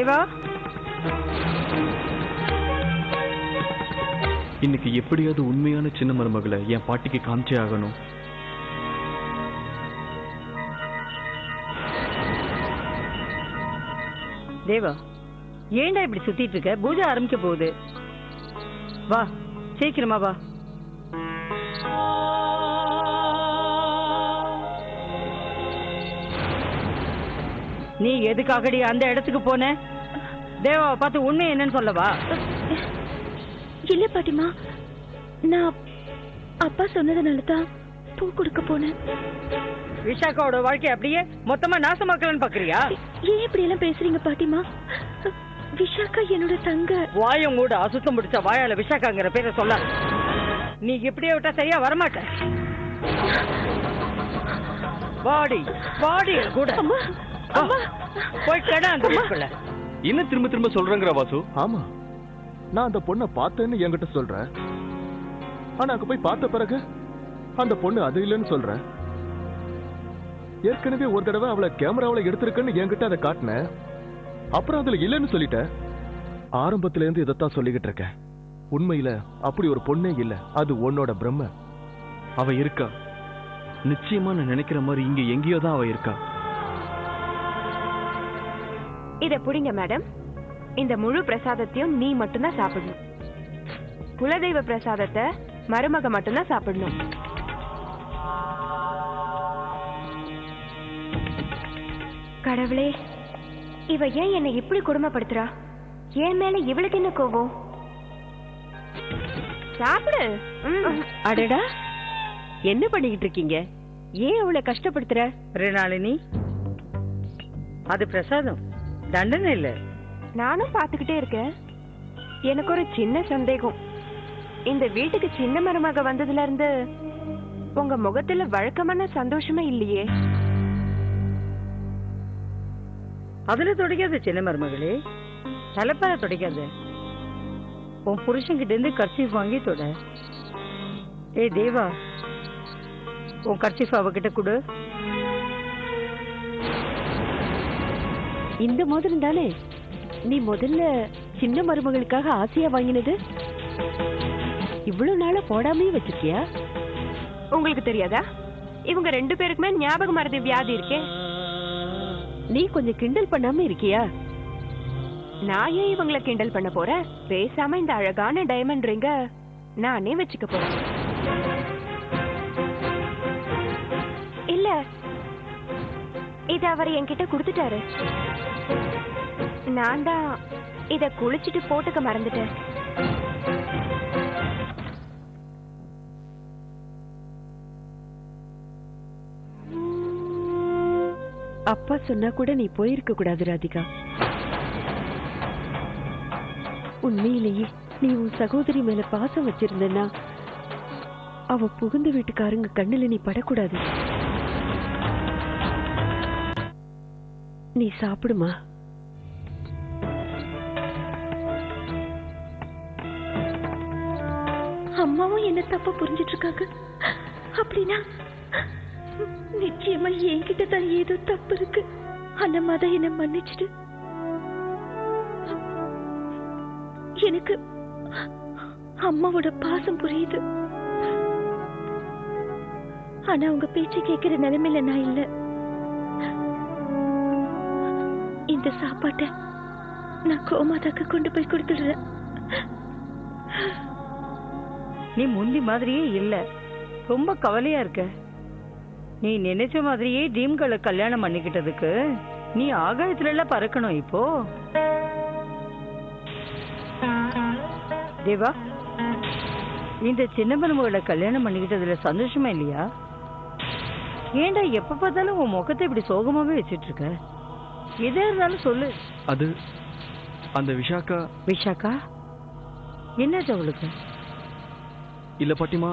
தேவா, இன்னைக்கு எப்படியாவது உண்மையான சின்ன மருமகளை என் பாட்டிக்கு காமிச்சே ஆகணும். தேவா, ஏன்டா இப்படி சுத்திட்டு இருக்க? பூஜை ஆரம்பிக்க போகுது. வா, சீக்கிரமா வா. நீ எதுக்காகடி அந்த இடத்துக்கு போன? தேவாவை பார்த்து உண்மை என்னன்னு சொல்லவா? இல்ல பாட்டிமா, நான் அப்பா சொன்னதுனால தான் பூ கொடுக்க போனேன். விஷாக்காவோட வாழ்க்கை அப்படியே மொத்தமா நாசமாக்கலன்னு பாக்குறியா? ஏன் இப்படி எல்லாம் பேசுறீங்க பாட்டிமா? விஷாக்கா என்னோட தங்க. வாயம் மூட, அசுத்தம் முடிச்ச வாயால விஷாக்காங்கிற பேரை சொல்ல. நீ இப்படியே விட்டா சரியா வரமாட்ட. வாடி வாடி கூட போய் கடை அந்த வீட்டுக்குள்ள. என்ன திரும்ப திரும்ப சொல்றேங்கிற வாசு? ஆமா, நான் அந்த பொண்ணை பார்த்தேன்னு என்கிட்ட சொல்றேன். ஆனா அங்க போய் பார்த்த பிறகு அந்த பொண்ணு அது இல்லைன்னு சொல்றேன். ஏற்கனவே ஒரு தடவை அவளை கேமராவில எடுத்திருக்குன்னு என்கிட்ட அதை காட்டினேன். அப்புறம் அதுல இல்லைன்னு சொல்லிட்டேன். ஆரம்பத்துல இருந்து இதைத்தான் சொல்லிக்கிட்டு இருக்கேன். உண்மையில அப்படி ஒரு பொண்ணே இல்ல. அது உன்னோட பிரம்ம. அவ இருக்கா, நிச்சயமா நான் நினைக்கிற மாதிரி இங்க எங்கேயோ தான் அவ இருக்கா. இத புடிங்க மேடம். இந்த முழு பிரசாதத்தையும் நீ மட்டும்தான் சாப்பிடணும். குலதெய்வ பிரசாதத்தை மருமக மட்டும்தான் சாப்பிடணும். கடவுளே, இவ ஏன் என்னை இப்படி கொடுமைப்படுத்துறா? ஏன் மேல இவளுக்கு என்ன கோவம்? சாப்பிடு. அடடா, என்ன பண்ணிக்கிட்டு இருக்கீங்க? ஏன் அவளை கஷ்டப்படுத்துற? ரெனாலினி, அது பிரசாதம், தண்டனை இல்ல. நானும் பாத்துக்கிட்டே இருக்கேன். எனக்கு ஒரு சின்ன சந்தேகம். இந்த வீட்டுக்கு சின்ன மருமக வந்ததுல இருந்து உங்க முகத்துல வழக்கமான சந்தோஷமே இல்லையே. அதுல தொடைக்காத சின்ன மருமகளே, தலைப்பார தொடைக்காத. உன் புருஷன்கிட்ட இருந்து கர்ச்சீஃப் வாங்கி தொட. ஏ தேவா, உன் கர்ச்சீஃப் அவகிட்ட கொடு. இந்த மோதிரம் தானே நீ முதல்ல சின்ன மருமகளுக்காக ஆசையா வாங்கினது? இவ்வளவு நாளா போடாமே வச்சிருக்கியா? உங்களுக்கு தெரியாதா? இவங்க 2 பேருக்குமே ஞாபக மறதி வியாதி இருக்கே. நீ கொஞ்சம் கிண்டல் பண்ணாம இருக்கியா? நான் ஏன் இவங்களை கிண்டல் பண்ண போறேன்? பேசாம இந்த அழகான டைமண்ட் ரிங்க நானே வச்சுக்க போறேன். இல்ல, இத அவர் என்கிட்ட கொடுத்துட்டாரு. நான் தான் இத குளிச்சுட்டு போட்டுக்க மறந்துட்டேன். அப்பா சொன்னா கூட நீ போயிருக்க கூடாது ராதிகா. உண்மையிலேயே நீ உன் சகோதரி மேல பாசம் வச்சிருந்தனா அவ புகுந்த வீட்டுக்காரங்க கண்ணுல நீ படக்கூடாது. நீ சாப்பிடுமா. அம்மாவும் என்ன தப்பா புரிஞ்சிட்டு இருக்காங்க. அப்படின்னா நிச்சயமா என்கிட்ட தான் ஏதோ தப்பு இருக்கு. அந்த மாதிரி என்ன மன்னிச்சிட்டு. எனக்கு அம்மாவோட பாசம் புரியுது. ஆனா உங்க பேச்சு கேட்கிற நிலைமையில நான் இல்ல. இந்த சாப்பாட்டை நான் கோமாதாக்கு கொண்டு போய் கொடுத்துடுறேன். நீ முந்தி மாதிரியே இல்ல, ரொம்ப கவலையா இருக்க. நீ நினைச்ச மாதிரியே ட்ரீம்களை கல்யாணம் பண்ணிக்கிட்டதுக்கு நீ ஆகாயத்துல எல்லாம் பறக்கணும். இப்போ தேவா, இந்த சின்ன மருமகளை கல்யாணம் பண்ணிக்கிட்டதுல சந்தோஷமா இல்லையா? ஏண்டா எப்ப பார்த்தாலும் உன் முகத்தை இப்படி சோகமாவே வச்சிட்டு இருக்க? எதா இருந்தாலும் சொல்லு. அது அந்த விஷாக்கா. விஷாக்கா, என்னாச்சு அவளுக்கு? இல்ல பாட்டிமா,